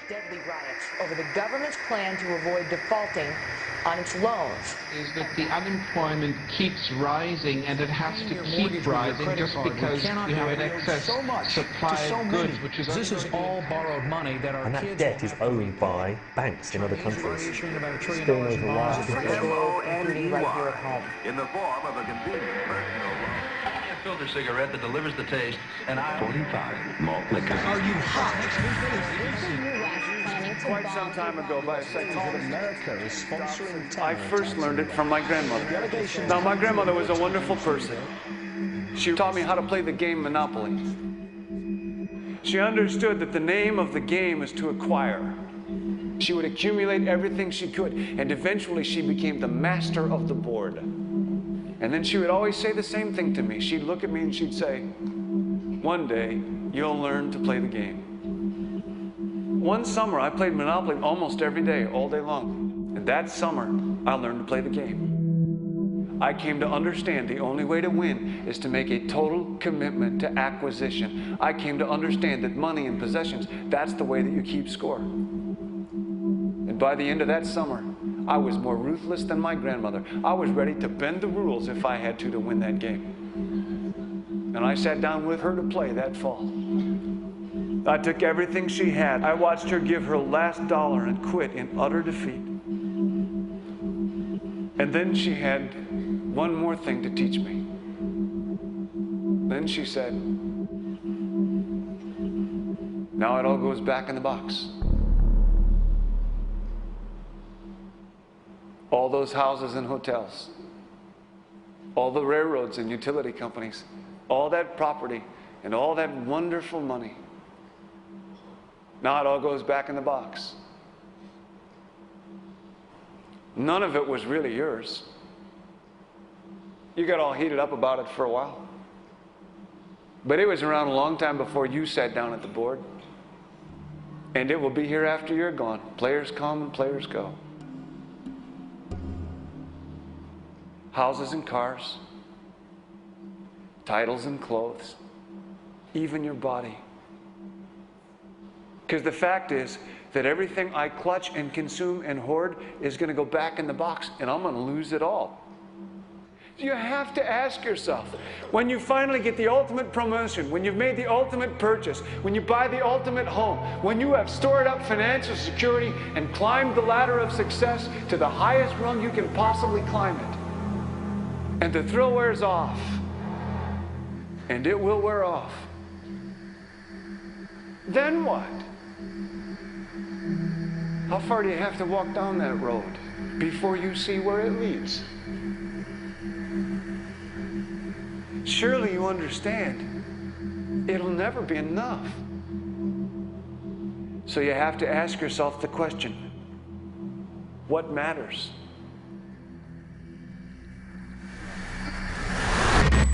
Deadly riots over the government's plan to avoid defaulting on its loans. Is that the unemployment keeps rising, and it has to keep rising just because you have an excess supply of goods, which is this is all borrowed money that our and that kids debt is owned by banks in other countries. issuing about $1 trillion Still knows a lot. Including right here at home. In the form of a convenient personal loan. A filter cigarette that delivers the taste, and 45 malt liquor. Are you hot? Quite some time ago, by a psychologist, America is sponsoring I first learned it from my grandmother. Now, my grandmother was a wonderful person. She taught me how to play the game Monopoly. She understood that the name of the game is to acquire. She would accumulate everything she could, and eventually she became the master of the board. And then she would always say the same thing to me. She'd look at me and she'd say, "One day, you'll learn to play the game." One summer, I played Monopoly almost every day, all day long. And that summer, I learned to play the game. I came to understand the only way to win is to make a total commitment to acquisition. I came to understand that money and possessions, that's the way that you keep score. And by the end of that summer, I was more ruthless than my grandmother. I was ready to bend the rules if I had to win that game. And I sat down with her to play that fall. I took everything she had. I watched her give her last dollar and quit in utter defeat. And then she had one more thing to teach me. Then she said, "Now it all goes back in the box." All those houses and hotels, all the railroads and utility companies, all that property and all that wonderful money. Now it all goes back in the box. None of it was really yours. You got all heated up about it for a while. But it was around a long time before you sat down at the board. And it will be here after you're gone. Players come and players go. Houses and cars, titles and clothes, even your body. Because the fact is that everything I clutch and consume and hoard is going to go back in the box, and I'm going to lose it all. You have to ask yourself, when you finally get the ultimate promotion, when you've made the ultimate purchase, when you buy the ultimate home, when you have stored up financial security and climbed the ladder of success to the highest rung you can possibly climb it, and the thrill wears off, and it will wear off, then what? How far do you have to walk down that road before you see where it leads? Surely you understand, it'll never be enough. So you have to ask yourself the question, what matters?